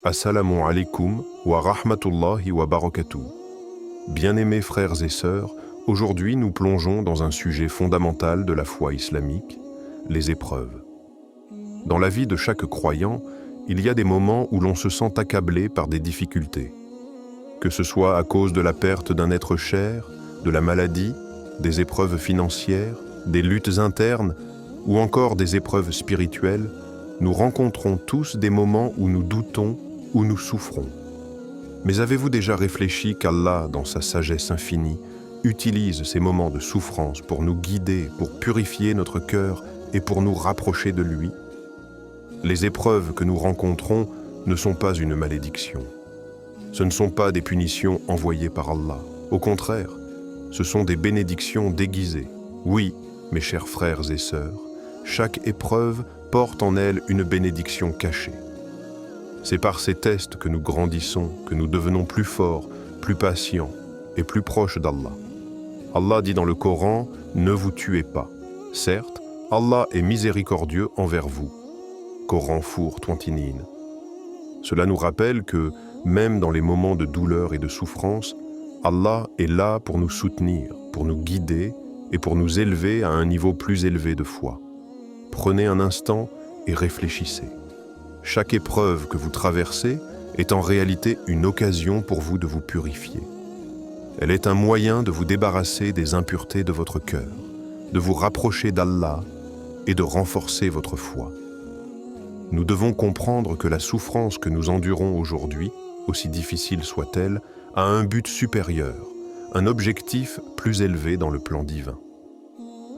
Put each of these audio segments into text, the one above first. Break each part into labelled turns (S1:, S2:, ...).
S1: Assalamu alaikum wa rahmatullahi wa barakatuh. Bien-aimés frères et sœurs, aujourd'hui nous plongeons dans un sujet fondamental de la foi islamique, les épreuves. Dans la vie de chaque croyant, il y a des moments où l'on se sent accablé par des difficultés. Que ce soit à cause de la perte d'un être cher, de la maladie, des épreuves financières, des luttes internes ou encore des épreuves spirituelles, nous rencontrons tous des moments où nous doutons, où nous souffrons. Mais avez-vous déjà réfléchi qu'Allah, dans sa sagesse infinie, utilise ces moments de souffrance pour nous guider, pour purifier notre cœur et pour nous rapprocher de lui? Les épreuves que nous rencontrons ne sont pas une malédiction. Ce ne sont pas des punitions envoyées par Allah. Au contraire, ce sont des bénédictions déguisées. Oui, mes chers frères et sœurs, chaque épreuve porte en elle une bénédiction cachée. C'est par ces tests que nous grandissons, que nous devenons plus forts, plus patients et plus proches d'Allah. Allah dit dans le Coran, « Ne vous tuez pas ». Certes, Allah est miséricordieux envers vous. Coran Four 29. Cela nous rappelle que, même dans les moments de douleur et de souffrance, Allah est là pour nous soutenir, pour nous guider et pour nous élever à un niveau plus élevé de foi. Prenez un instant et réfléchissez. Chaque épreuve que vous traversez est en réalité une occasion pour vous de vous purifier. Elle est un moyen de vous débarrasser des impuretés de votre cœur, de vous rapprocher d'Allah et de renforcer votre foi. Nous devons comprendre que la souffrance que nous endurons aujourd'hui, aussi difficile soit-elle, a un but supérieur, un objectif plus élevé dans le plan divin.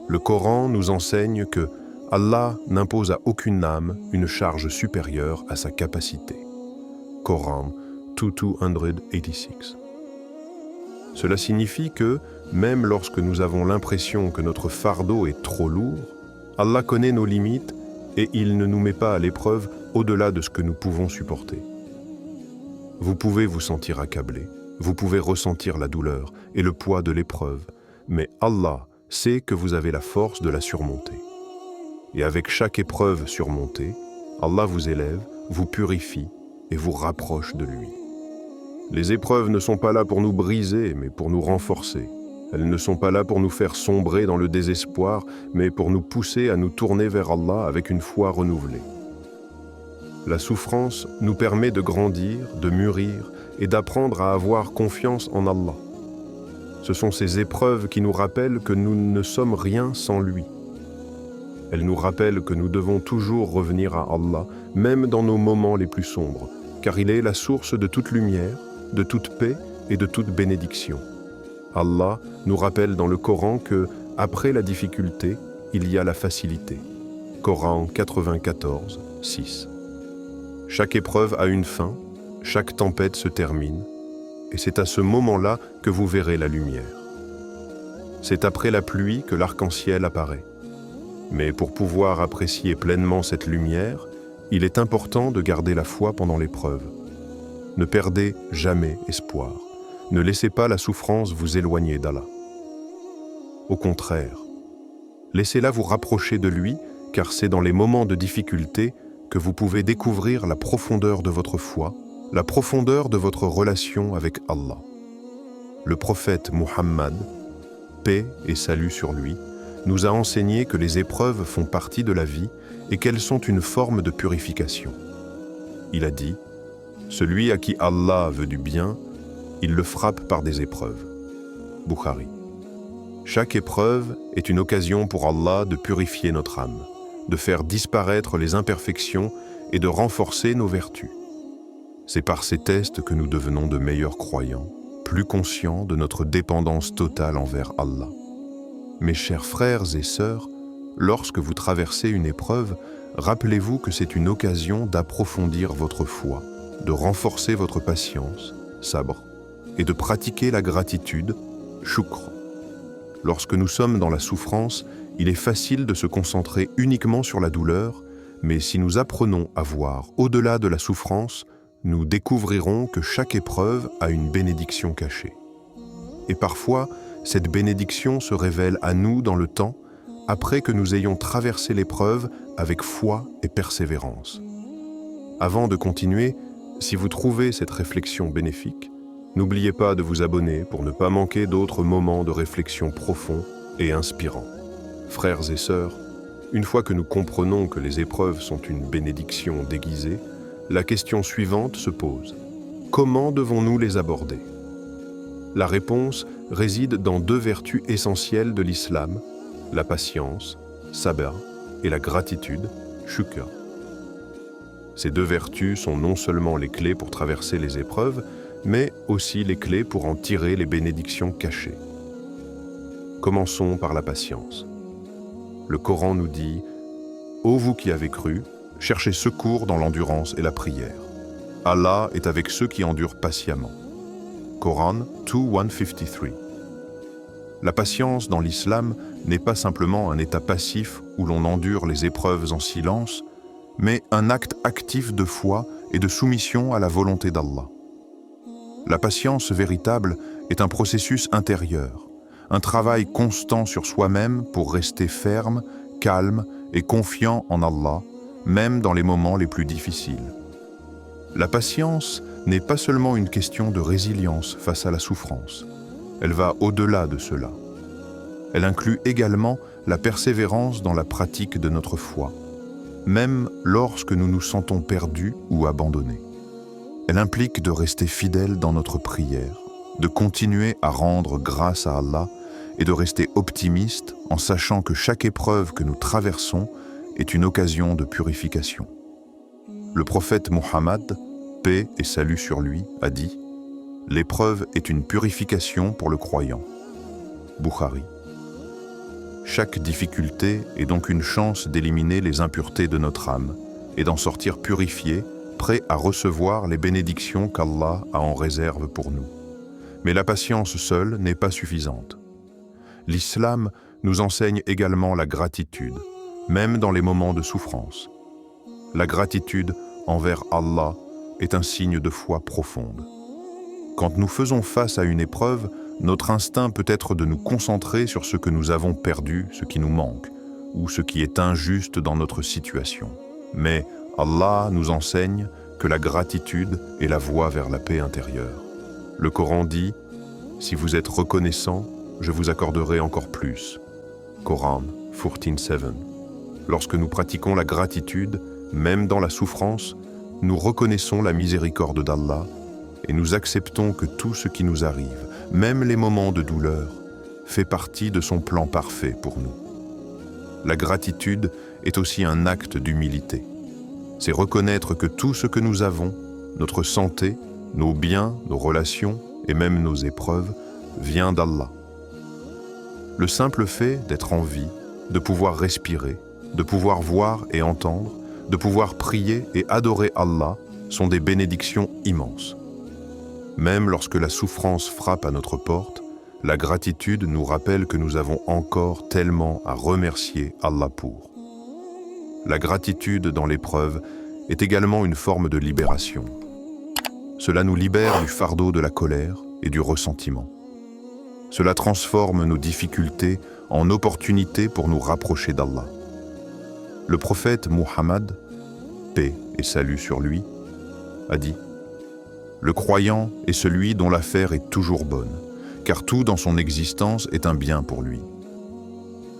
S1: Le Coran nous enseigne que Allah n'impose à aucune âme une charge supérieure à sa capacité. Coran 2286. Cela signifie que, même lorsque nous avons l'impression que notre fardeau est trop lourd, Allah connaît nos limites et il ne nous met pas à l'épreuve au-delà de ce que nous pouvons supporter. Vous pouvez vous sentir accablé, vous pouvez ressentir la douleur et le poids de l'épreuve, mais Allah sait que vous avez la force de la surmonter. Et avec chaque épreuve surmontée, Allah vous élève, vous purifie et vous rapproche de lui. Les épreuves ne sont pas là pour nous briser, mais pour nous renforcer. Elles ne sont pas là pour nous faire sombrer dans le désespoir, mais pour nous pousser à nous tourner vers Allah avec une foi renouvelée. La souffrance nous permet de grandir, de mûrir et d'apprendre à avoir confiance en Allah. Ce sont ces épreuves qui nous rappellent que nous ne sommes rien sans lui. Elles nous rappellent que nous devons toujours revenir à Allah, même dans nos moments les plus sombres, car il est la source de toute lumière, de toute paix et de toute bénédiction. Allah nous rappelle dans le Coran que, après la difficulté, il y a la facilité. Coran 94, 6. Chaque épreuve a une fin, chaque tempête se termine, et c'est à ce moment-là que vous verrez la lumière. C'est après la pluie que l'arc-en-ciel apparaît. Mais pour pouvoir apprécier pleinement cette lumière, il est important de garder la foi pendant l'épreuve. Ne perdez jamais espoir. Ne laissez pas la souffrance vous éloigner d'Allah. Au contraire, laissez-la vous rapprocher de lui, car c'est dans les moments de difficulté que vous pouvez découvrir la profondeur de votre foi, la profondeur de votre relation avec Allah. Le prophète Muhammad, paix et salut sur lui, nous a enseigné que les épreuves font partie de la vie et qu'elles sont une forme de purification. Il a dit, « Celui à qui Allah veut du bien, il le frappe par des épreuves. » Bukhari. Chaque épreuve est une occasion pour Allah de purifier notre âme, de faire disparaître les imperfections et de renforcer nos vertus. C'est par ces tests que nous devenons de meilleurs croyants, plus conscients de notre dépendance totale envers Allah. Mes chers frères et sœurs, lorsque vous traversez une épreuve, rappelez-vous que c'est une occasion d'approfondir votre foi, de renforcer votre patience, sabr, et de pratiquer la gratitude, shukr. Lorsque nous sommes dans la souffrance, il est facile de se concentrer uniquement sur la douleur, mais si nous apprenons à voir au-delà de la souffrance, nous découvrirons que chaque épreuve a une bénédiction cachée. Et parfois, cette bénédiction se révèle à nous dans le temps, après que nous ayons traversé l'épreuve avec foi et persévérance. Avant de continuer, Si vous trouvez cette réflexion bénéfique, n'oubliez pas de vous abonner pour ne pas manquer d'autres moments de réflexion profonds et inspirants. Frères et sœurs, une fois que nous comprenons que les épreuves sont une bénédiction déguisée, la question suivante se pose. Comment devons-nous les aborder? La réponse réside dans deux vertus essentielles de l'islam, la patience, sabr, et la gratitude, shukr. Ces deux vertus sont non seulement les clés pour traverser les épreuves, mais aussi les clés pour en tirer les bénédictions cachées. Commençons par la patience. Le Coran nous dit « Ô vous qui avez cru, cherchez secours dans l'endurance et la prière. Allah est avec ceux qui endurent patiemment. » Coran 2:153. La patience dans l'islam n'est pas simplement un état passif où l'on endure les épreuves en silence, mais un acte actif de foi et de soumission à la volonté d'Allah. La patience véritable est un processus intérieur, un travail constant sur soi-même pour rester ferme, calme et confiant en Allah, même dans les moments les plus difficiles. La patience n'est pas seulement une question de résilience face à la souffrance, elle va au-delà de cela. Elle inclut également la persévérance dans la pratique de notre foi, même lorsque nous nous sentons perdus ou abandonnés. Elle implique de rester fidèles dans notre prière, de continuer à rendre grâce à Allah et de rester optimistes en sachant que chaque épreuve que nous traversons est une occasion de purification. Le prophète Muhammad, paix et salut sur lui, a dit « L'épreuve est une purification pour le croyant. » Bukhari. Chaque difficulté est donc une chance d'éliminer les impuretés de notre âme et d'en sortir purifié, prêt à recevoir les bénédictions qu'Allah a en réserve pour nous. Mais la patience seule n'est pas suffisante. L'islam nous enseigne également la gratitude, même dans les moments de souffrance. La gratitude envers Allah est un signe de foi profonde. Quand nous faisons face à une épreuve, notre instinct peut être de nous concentrer sur ce que nous avons perdu, ce qui nous manque, ou ce qui est injuste dans notre situation. Mais Allah nous enseigne que la gratitude est la voie vers la paix intérieure. Le Coran dit « Si vous êtes reconnaissant, je vous accorderai encore plus. » Coran 14:7. Lorsque nous pratiquons la gratitude, même dans la souffrance, nous reconnaissons la miséricorde d'Allah et nous acceptons que tout ce qui nous arrive, même les moments de douleur, fait partie de son plan parfait pour nous. La gratitude est aussi un acte d'humilité. C'est reconnaître que tout ce que nous avons, notre santé, nos biens, nos relations et même nos épreuves, vient d'Allah. Le simple fait d'être en vie, de pouvoir respirer, de pouvoir voir et entendre, de pouvoir prier et adorer Allah sont des bénédictions immenses. Même lorsque la souffrance frappe à notre porte, la gratitude nous rappelle que nous avons encore tellement à remercier Allah pour. La gratitude dans l'épreuve est également une forme de libération. Cela nous libère du fardeau de la colère et du ressentiment. Cela transforme nos difficultés en opportunités pour nous rapprocher d'Allah. Le prophète Muhammad, paix et salut sur lui, a dit « Le croyant est celui dont l'affaire est toujours bonne, car tout dans son existence est un bien pour lui.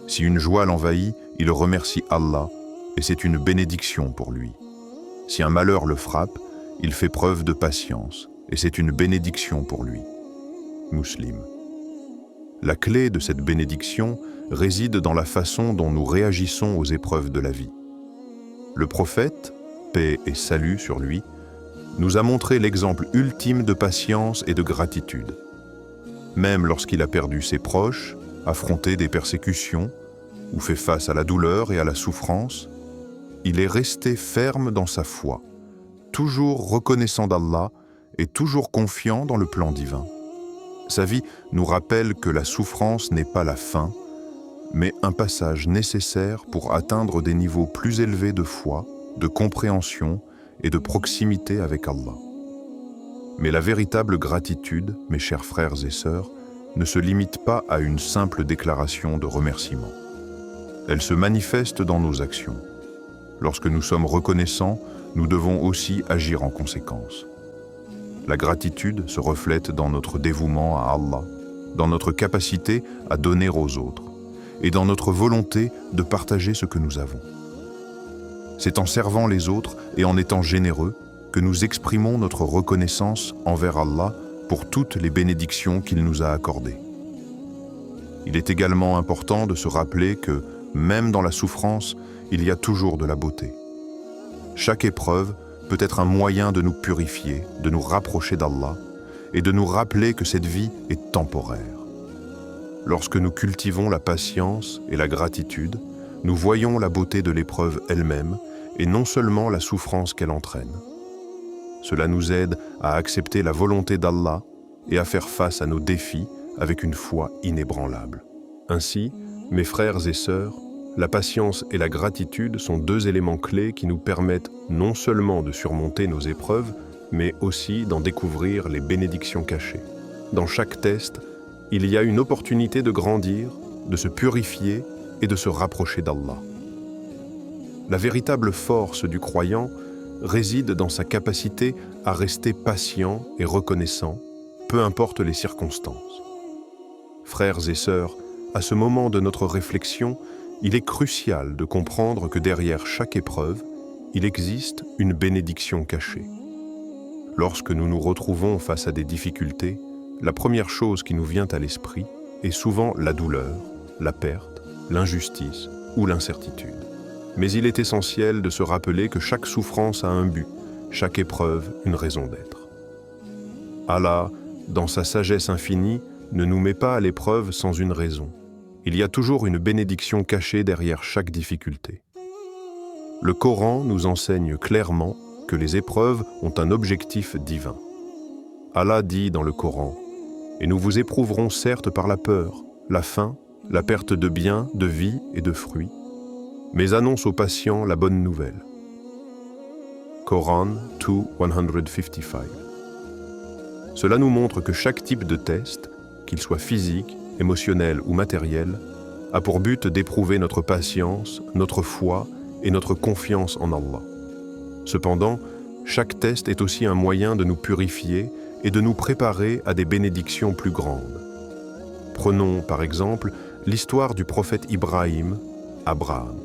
S1: Si une joie l'envahit, il remercie Allah et c'est une bénédiction pour lui. Si un malheur le frappe, il fait preuve de patience et c'est une bénédiction pour lui. » Muslim. La clé de cette bénédiction réside dans la façon dont nous réagissons aux épreuves de la vie. Le prophète, paix et salut sur lui, nous a montré l'exemple ultime de patience et de gratitude. Même lorsqu'il a perdu ses proches, affronté des persécutions, ou fait face à la douleur et à la souffrance, il est resté ferme dans sa foi, toujours reconnaissant d'Allah et toujours confiant dans le plan divin. Sa vie nous rappelle que la souffrance n'est pas la fin, mais un passage nécessaire pour atteindre des niveaux plus élevés de foi, de compréhension et de proximité avec Allah. Mais la véritable gratitude, mes chers frères et sœurs, ne se limite pas à une simple déclaration de remerciement. Elle se manifeste dans nos actions. Lorsque nous sommes reconnaissants, nous devons aussi agir en conséquence.
S2: La gratitude se reflète dans notre dévouement à Allah, dans notre capacité à donner aux autres et dans notre volonté de partager ce que nous avons. C'est en servant les autres et en étant généreux que nous exprimons notre reconnaissance envers Allah pour toutes les bénédictions qu'il nous a accordées. Il est également important de se rappeler que, même dans la souffrance, il y a toujours de la beauté. Chaque épreuve peut être un moyen de nous purifier, de nous rapprocher d'Allah et de nous rappeler que cette vie est temporaire. Lorsque nous cultivons la patience et la gratitude, nous voyons la beauté de l'épreuve elle-même et non seulement la souffrance qu'elle entraîne. Cela nous aide à accepter la volonté d'Allah et à faire face à nos défis avec une foi inébranlable. Ainsi, mes frères et sœurs, la patience et la gratitude sont deux éléments clés qui nous permettent non seulement de surmonter nos épreuves, mais aussi d'en découvrir les bénédictions cachées. Dans chaque test, il y a une opportunité de grandir, de se purifier et de se rapprocher d'Allah. La véritable force du croyant réside dans sa capacité à rester patient et reconnaissant, peu importe les circonstances. Frères et sœurs, à ce moment de notre réflexion, il est crucial de comprendre que derrière chaque épreuve, il existe une bénédiction cachée. Lorsque nous nous retrouvons face à des difficultés, la première chose qui nous vient à l'esprit est souvent la douleur, la perte, l'injustice ou l'incertitude. Mais il est essentiel de se rappeler que chaque souffrance a un but, chaque épreuve une raison d'être. Allah, dans sa sagesse infinie, ne nous met pas à l'épreuve sans une raison. Il y a toujours une bénédiction cachée derrière chaque difficulté. Le Coran nous enseigne clairement que les épreuves ont un objectif divin. Allah dit dans le Coran « Et nous vous éprouverons certes par la peur, la faim, la perte de biens, de vie et de fruits, mais annonce aux patients la bonne nouvelle. » Coran 2:155. Cela nous montre que chaque type de test, qu'il soit physique, émotionnel ou matériel, a pour but d'éprouver notre patience, notre foi et notre confiance en Allah. Cependant, chaque test est aussi un moyen de nous purifier et de nous préparer à des bénédictions plus grandes. Prenons par exemple l'histoire du prophète Ibrahim, Abraham.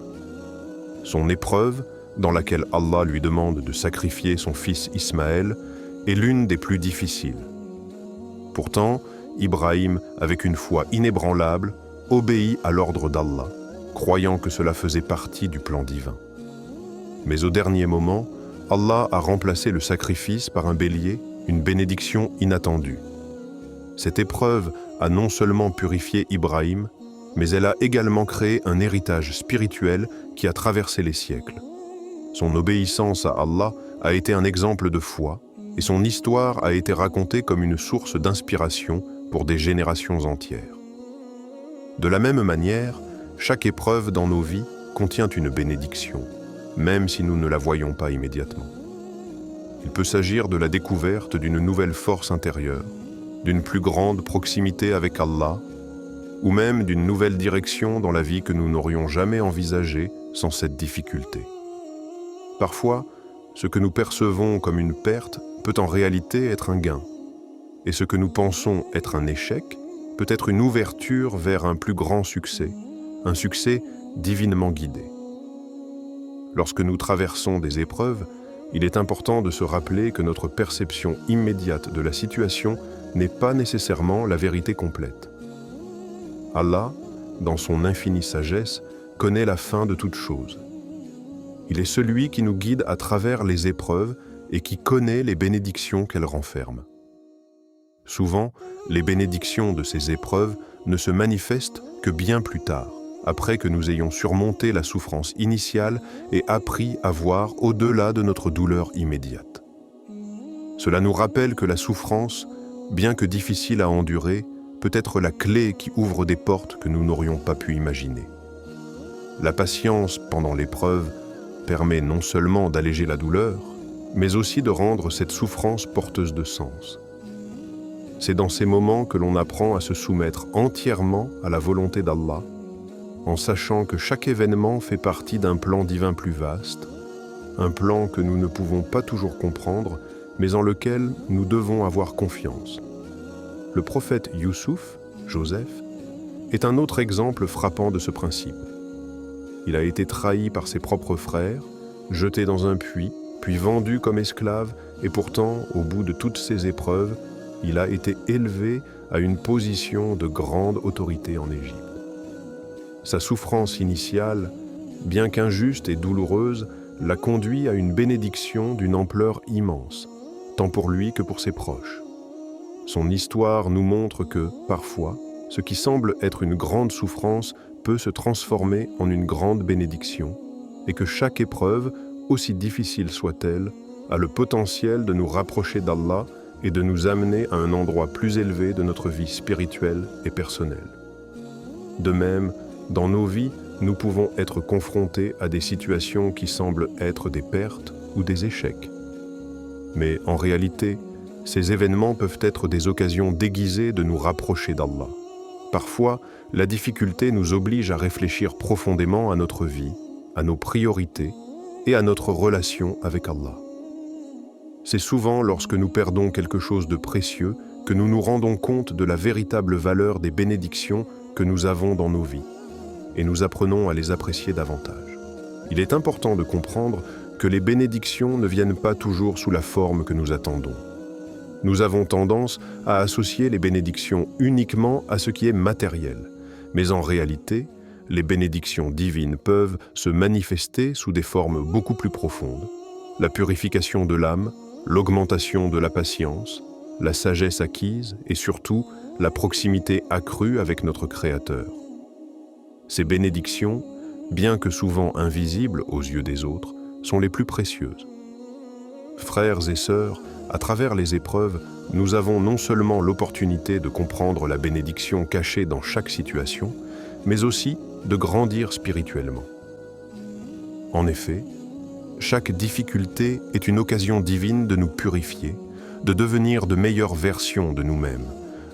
S2: Son épreuve, dans laquelle Allah lui demande de sacrifier son fils Ismaël, est l'une des plus difficiles. Pourtant, Ibrahim, avec une foi inébranlable, obéit à l'ordre d'Allah, croyant que cela faisait partie du plan divin. Mais au dernier moment, Allah a remplacé le sacrifice par un bélier, une bénédiction inattendue. Cette épreuve a non seulement purifié Ibrahim, mais elle a également créé un héritage spirituel qui a traversé les siècles. Son obéissance à Allah a été un exemple de foi, et son histoire a été racontée comme une source d'inspiration pour des générations entières. De la même manière, chaque épreuve dans nos vies contient une bénédiction, même si nous ne la voyons pas immédiatement. Il peut s'agir de la découverte d'une nouvelle force intérieure, d'une plus grande proximité avec Allah, ou même d'une nouvelle direction dans la vie que nous n'aurions jamais envisagée sans cette difficulté. Parfois, ce que nous percevons comme une perte peut en réalité être un gain, et ce que nous pensons être un échec peut être une ouverture vers un plus grand succès, un succès divinement guidé. Lorsque nous traversons des épreuves, il est important de se rappeler que notre perception immédiate de la situation n'est pas nécessairement la vérité complète. Allah, dans son infinie sagesse, connaît la fin de toute chose. Il est celui qui nous guide à travers les épreuves et qui connaît les bénédictions qu'elles renferment. Souvent, les bénédictions de ces épreuves ne se manifestent que bien plus tard, après que nous ayons surmonté la souffrance initiale et appris à voir au-delà de notre douleur immédiate. Cela nous rappelle que la souffrance, bien que difficile à endurer, peut être la clé qui ouvre des portes que nous n'aurions pas pu imaginer. La patience pendant l'épreuve permet non seulement d'alléger la douleur, mais aussi de rendre cette souffrance porteuse de sens. C'est dans ces moments que l'on apprend à se soumettre entièrement à la volonté d'Allah, en sachant que chaque événement fait partie d'un plan divin plus vaste, un plan que nous ne pouvons pas toujours comprendre,
S1: mais en lequel nous devons avoir confiance. Le prophète Youssouf, Joseph, est un autre exemple frappant de ce principe. Il a été trahi par ses propres frères, jeté dans un puits, puis vendu comme esclave, et pourtant, au bout de toutes ces épreuves, il a été élevé à une position de grande autorité en Égypte. Sa souffrance initiale, bien qu'injuste et douloureuse, l'a conduit à une bénédiction d'une ampleur immense, tant pour lui que pour ses proches. Son histoire nous montre que, parfois, ce qui semble être une grande souffrance peut se transformer en une grande bénédiction, et que chaque épreuve, aussi difficile soit-elle, a le potentiel de nous rapprocher d'Allah et de nous amener à un endroit plus élevé de notre vie spirituelle et personnelle. De même, dans nos vies, nous pouvons être confrontés à des situations qui semblent être des pertes ou des échecs. Mais en réalité, ces événements peuvent être des occasions déguisées de nous rapprocher d'Allah. Parfois, la difficulté nous oblige à réfléchir profondément à notre vie, à nos priorités et à notre relation avec Allah. C'est souvent lorsque nous perdons quelque chose de précieux que nous nous rendons compte de la véritable valeur des bénédictions que nous avons dans nos vies, et nous apprenons à les apprécier davantage. Il est important de comprendre que les bénédictions ne viennent pas toujours sous la forme que nous attendons. Nous avons tendance à associer les bénédictions uniquement à ce qui est matériel, mais en réalité, les bénédictions divines peuvent se manifester sous des formes beaucoup plus profondes. La purification de l'âme, l'augmentation de la patience, la sagesse acquise et surtout la proximité accrue avec notre Créateur. Ces bénédictions, bien que souvent invisibles aux yeux des autres, sont les plus précieuses. Frères et sœurs, à travers les épreuves, nous avons non seulement l'opportunité de comprendre la bénédiction cachée dans chaque situation, mais aussi de grandir spirituellement. En effet, chaque difficulté est une occasion divine de nous purifier, de devenir de meilleures versions de nous-mêmes,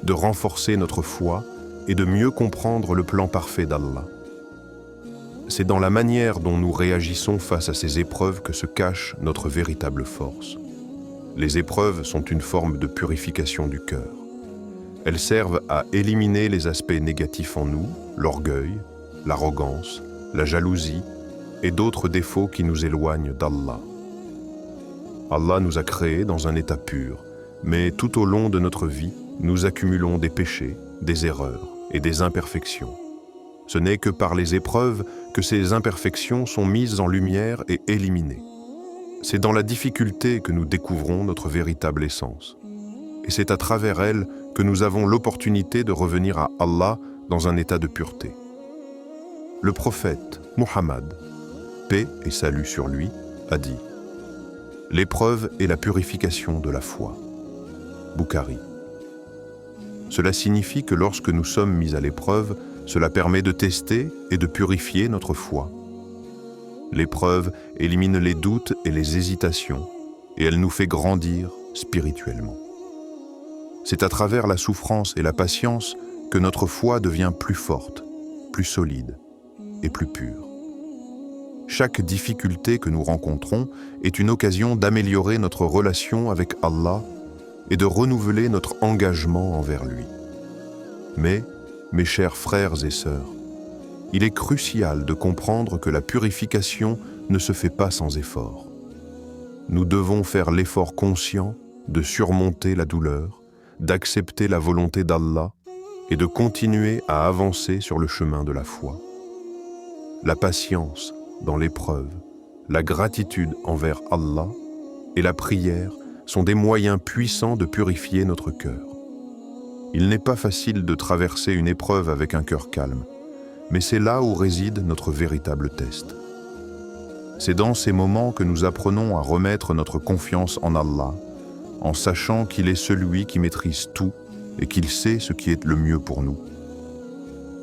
S1: de renforcer notre foi et de mieux comprendre le plan parfait d'Allah. C'est dans la manière dont nous réagissons face à ces épreuves que se cache notre véritable force. Les épreuves sont une forme de purification du cœur. Elles servent à éliminer les aspects négatifs en nous, l'orgueil, l'arrogance, la jalousie et d'autres défauts qui nous éloignent d'Allah. Allah nous a créés dans un état pur, mais tout au long de notre vie, nous accumulons des péchés, des erreurs et des imperfections. Ce n'est que par les épreuves que ces imperfections sont mises en lumière et éliminées. C'est dans la difficulté que nous découvrons notre véritable essence. Et c'est à travers elle que nous avons l'opportunité de revenir à Allah dans un état de pureté. Le prophète Muhammad, paix et salut sur lui, a dit « L'épreuve est la purification de la foi. » Bukhari. Cela signifie que lorsque nous sommes mis à l'épreuve, cela permet de tester et de purifier notre foi. L'épreuve élimine les doutes et les hésitations, et elle nous fait grandir spirituellement. C'est à travers la souffrance et la patience que notre foi devient plus forte, plus solide et plus pure. Chaque difficulté que nous rencontrons est une occasion d'améliorer notre relation avec Allah et de renouveler notre engagement envers lui. Mais, mes chers frères et sœurs, il est crucial de comprendre que la purification ne se fait pas sans effort. Nous devons faire l'effort conscient de surmonter la douleur, d'accepter la volonté d'Allah et de continuer à avancer sur le chemin de la foi. La patience dans l'épreuve, la gratitude envers Allah et la prière sont des moyens puissants de purifier notre cœur. Il n'est pas facile de traverser une épreuve avec un cœur calme, mais c'est là où réside notre véritable test. C'est dans ces moments que nous apprenons à remettre notre confiance en Allah, en sachant qu'il est celui qui maîtrise tout et qu'il sait ce qui est le mieux pour nous.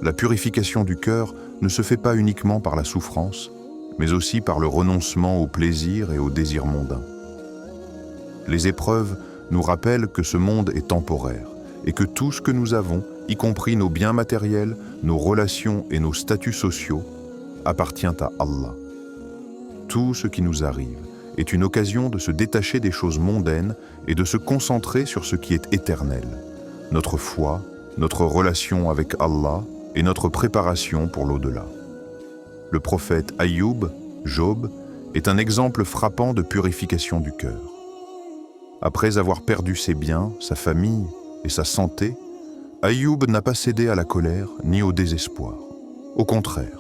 S1: La purification du cœur ne se fait pas uniquement par la souffrance, mais aussi par le renoncement au plaisir et aux désirs mondains. Les épreuves nous rappellent que ce monde est temporaire et que tout ce que nous avons, y compris nos biens matériels, nos relations et nos statuts sociaux, appartient à Allah. Tout ce qui nous arrive,
S2: est une occasion de se détacher des choses mondaines et de se concentrer sur ce qui est éternel, notre foi, notre relation avec Allah et notre préparation pour l'au-delà. Le prophète Ayoub, Job, est un exemple frappant de purification du cœur. Après avoir perdu ses biens, sa famille et sa santé, Ayoub n'a pas cédé à la colère ni au désespoir. Au contraire,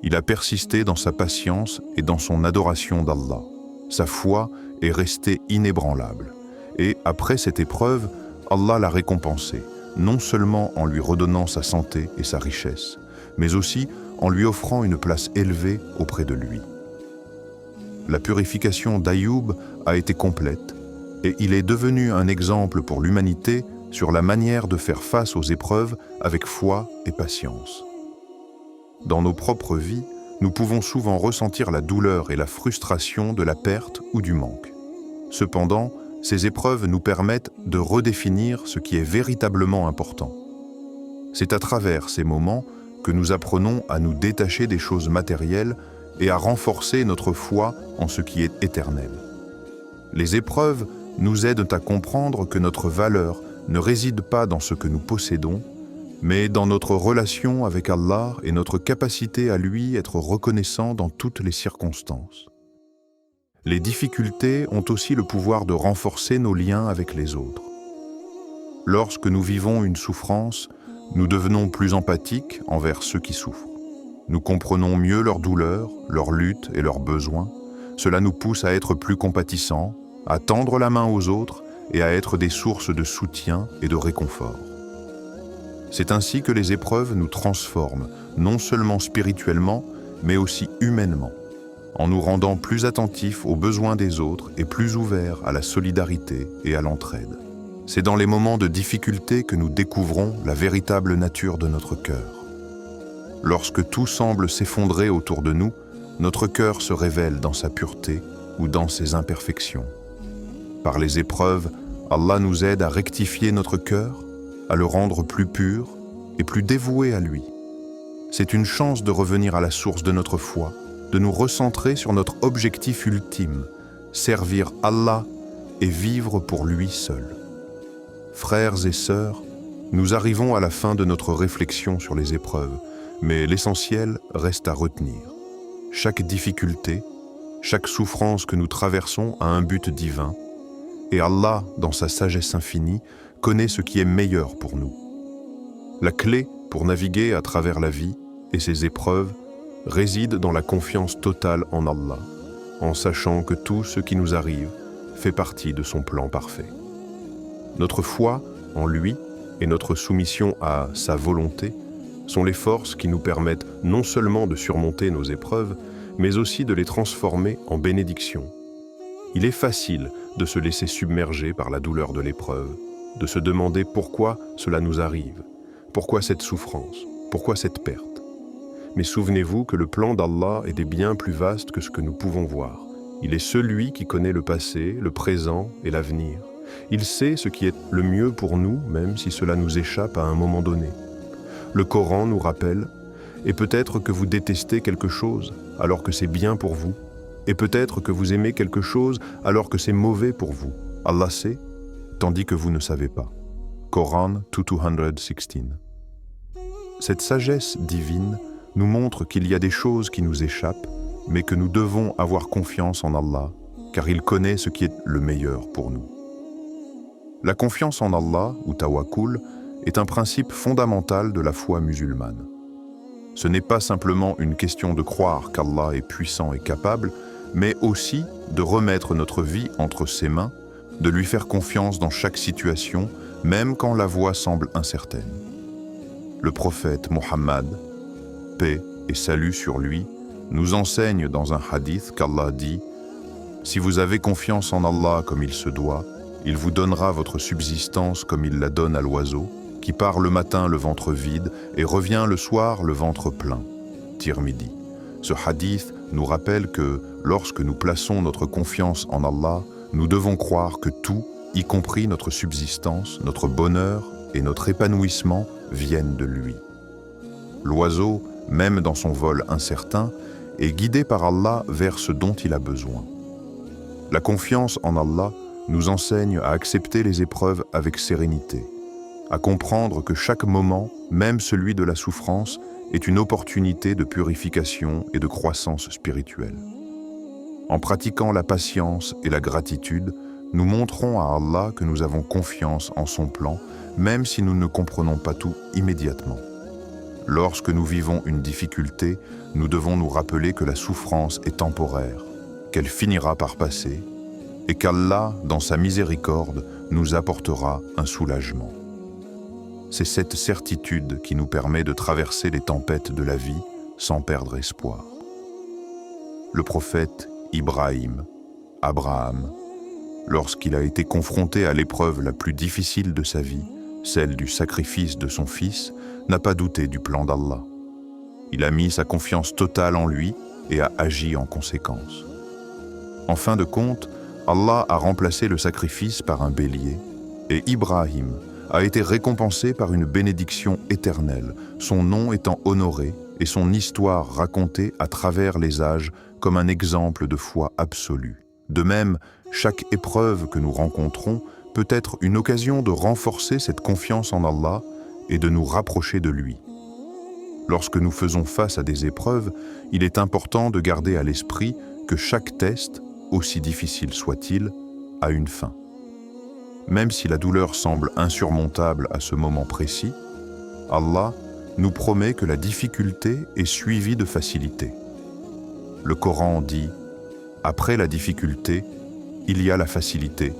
S2: il a persisté dans sa patience et dans son adoration d'Allah. Sa foi est restée inébranlable. Et après cette épreuve, Allah l'a récompensé, non seulement en lui redonnant sa santé et sa richesse, mais aussi en lui offrant une place élevée auprès de lui. La purification d'Ayoub a été complète et il est devenu un exemple pour l'humanité sur la manière de faire face aux épreuves avec foi et patience. Dans nos propres vies, nous pouvons souvent ressentir la douleur et la frustration de la perte ou du manque. Cependant, ces épreuves nous permettent de redéfinir ce qui est véritablement important. C'est à travers ces moments que nous apprenons à nous détacher des choses matérielles et à renforcer notre foi en ce qui est éternel. Les épreuves nous aident à comprendre que notre valeur ne réside pas dans ce que nous possédons, mais dans notre relation avec Allah et notre capacité à lui être reconnaissant dans toutes les circonstances. Les difficultés ont aussi le pouvoir de renforcer nos liens avec les autres. Lorsque nous vivons une souffrance, nous devenons plus empathiques envers ceux qui souffrent. Nous comprenons mieux leurs douleurs, leurs luttes et leurs besoins. Cela nous pousse à être plus compatissants, à tendre la main aux autres et à être des sources de soutien et de réconfort. C'est ainsi que les épreuves nous transforment, non seulement spirituellement, mais aussi humainement, en nous rendant plus attentifs aux besoins des autres et plus ouverts à la solidarité et à l'entraide. C'est dans les moments de difficulté que nous découvrons la véritable nature de notre cœur. Lorsque tout semble s'effondrer autour de nous, notre cœur se révèle dans sa pureté ou dans ses imperfections. Par les épreuves, Allah nous aide à rectifier notre cœur, à le rendre plus pur et plus dévoué à lui. C'est une chance de revenir à la source de notre foi, de nous recentrer sur notre objectif ultime, servir Allah et vivre pour lui seul. Frères et sœurs, nous arrivons à la fin de notre réflexion sur les épreuves, mais l'essentiel reste à retenir. Chaque difficulté, chaque souffrance que nous traversons a un but divin, et Allah, dans sa sagesse infinie, connaît ce qui est meilleur pour nous. La clé pour naviguer à travers la vie et ses épreuves réside dans la confiance totale en Allah, en sachant que tout ce qui nous arrive fait partie de son plan parfait. Notre foi en lui et notre soumission à sa volonté sont les forces qui nous permettent non seulement de surmonter nos épreuves, mais aussi de les transformer en bénédictions. Il est facile de se laisser submerger par la douleur de l'épreuve, de se demander pourquoi cela nous arrive, pourquoi cette souffrance, pourquoi cette perte. Mais souvenez-vous que le plan d'Allah est bien plus vaste que ce que nous pouvons voir. Il est celui qui connaît le passé, le présent et l'avenir. Il sait ce qui est le mieux pour nous, même si cela nous échappe à un moment donné. Le Coran nous rappelle « Et peut-être que vous détestez quelque chose alors que c'est bien pour vous, et peut-être que vous aimez quelque chose alors que c'est mauvais pour vous. Allah sait, tandis que vous ne savez pas. » Coran 2:216. Cette sagesse divine nous montre qu'il y a des choses qui nous échappent, mais que nous devons avoir confiance en Allah, car il connaît ce qui est le meilleur pour nous. La confiance en Allah, ou tawakkul, est un principe fondamental de la foi musulmane. Ce n'est pas simplement une question de croire qu'Allah est puissant et capable, mais aussi de remettre notre vie entre ses mains, de lui faire confiance dans chaque situation, même quand la voie semble incertaine. Le prophète Mohammed, paix et salut sur lui, nous enseigne dans un hadith qu'Allah dit « Si vous avez confiance en Allah comme il se doit, il vous donnera votre subsistance comme il la donne à l'oiseau, qui part le matin le ventre vide et revient le soir le ventre plein. » Tirmidhi. Ce hadith nous rappelle que lorsque nous plaçons notre confiance en Allah, nous devons croire que tout, y compris notre subsistance, notre bonheur et notre épanouissement, viennent de lui. L'oiseau, même dans son vol incertain, est guidé par Allah vers ce dont il a besoin. La confiance en Allah nous enseigne à accepter les épreuves avec sérénité, à comprendre que chaque moment, même celui de la souffrance, est une opportunité de purification et de croissance spirituelle. En pratiquant la patience et la gratitude, nous montrons à Allah que nous avons confiance en son plan, même si nous ne comprenons pas tout immédiatement. Lorsque nous vivons une difficulté, nous devons nous rappeler que la souffrance est temporaire, qu'elle finira par passer, et qu'Allah, dans sa miséricorde, nous apportera un soulagement. C'est cette certitude qui nous permet de traverser les tempêtes de la vie sans perdre espoir. Le prophète Ibrahim, Abraham, lorsqu'il a été confronté à l'épreuve la plus difficile de sa vie, celle du sacrifice de son fils, n'a pas douté du plan d'Allah. Il a mis sa confiance totale en lui et a agi en conséquence. En fin de compte, Allah a remplacé le sacrifice par un bélier et Ibrahim a été récompensé par une bénédiction éternelle, son nom étant honoré et son histoire racontée à travers les âges comme un exemple de foi absolue. De même, chaque épreuve que nous rencontrons peut être une occasion de renforcer cette confiance en Allah et de nous rapprocher de lui. Lorsque nous faisons face à des épreuves, il est important de garder à l'esprit que chaque test, aussi difficile soit-il, a une fin. Même si la douleur semble insurmontable à ce moment précis, Allah nous promet que la difficulté est suivie de facilité. Le Coran dit « Après la difficulté, il y a la facilité »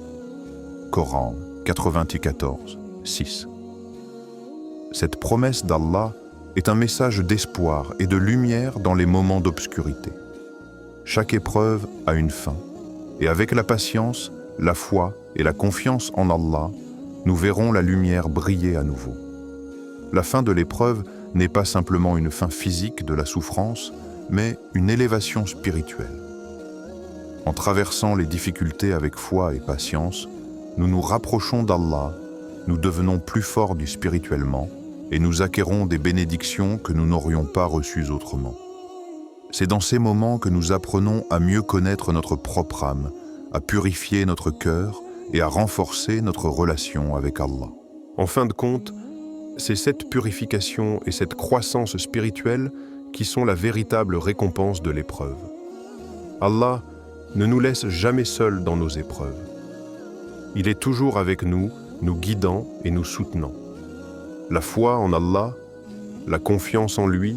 S2: Coran 94, 6. Cette promesse d'Allah est un message d'espoir et de lumière dans les moments d'obscurité. Chaque épreuve a une fin, et avec la patience, la foi et la confiance en Allah, nous verrons la lumière briller à nouveau. La fin de l'épreuve n'est pas simplement une fin physique de la souffrance, mais une élévation spirituelle. En traversant les difficultés avec foi et patience, nous nous rapprochons d'Allah, nous devenons plus forts spirituellement et nous acquérons des bénédictions que nous n'aurions pas reçues autrement. C'est dans ces moments que nous apprenons à mieux connaître notre propre âme, à purifier notre cœur et à renforcer notre relation avec Allah.
S1: En fin de compte, c'est cette purification et cette croissance spirituelle qui sont la véritable récompense de l'épreuve. Allah ne nous laisse jamais seuls dans nos épreuves. Il est toujours avec nous, nous guidant et nous soutenant. La foi en Allah, la confiance en lui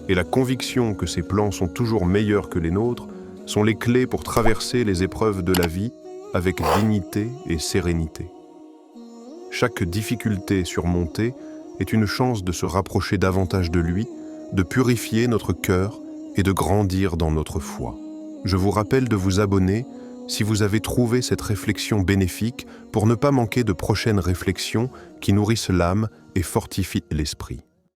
S1: et la conviction que ses plans sont toujours meilleurs que les nôtres sont les clés pour traverser les épreuves de la vie avec dignité et sérénité. Chaque difficulté surmontée est une chance de se rapprocher davantage de lui, de purifier notre cœur et de grandir dans notre foi. Je vous rappelle de vous abonner si vous avez trouvé cette réflexion bénéfique pour ne pas manquer de prochaines réflexions qui nourrissent l'âme et fortifient l'esprit.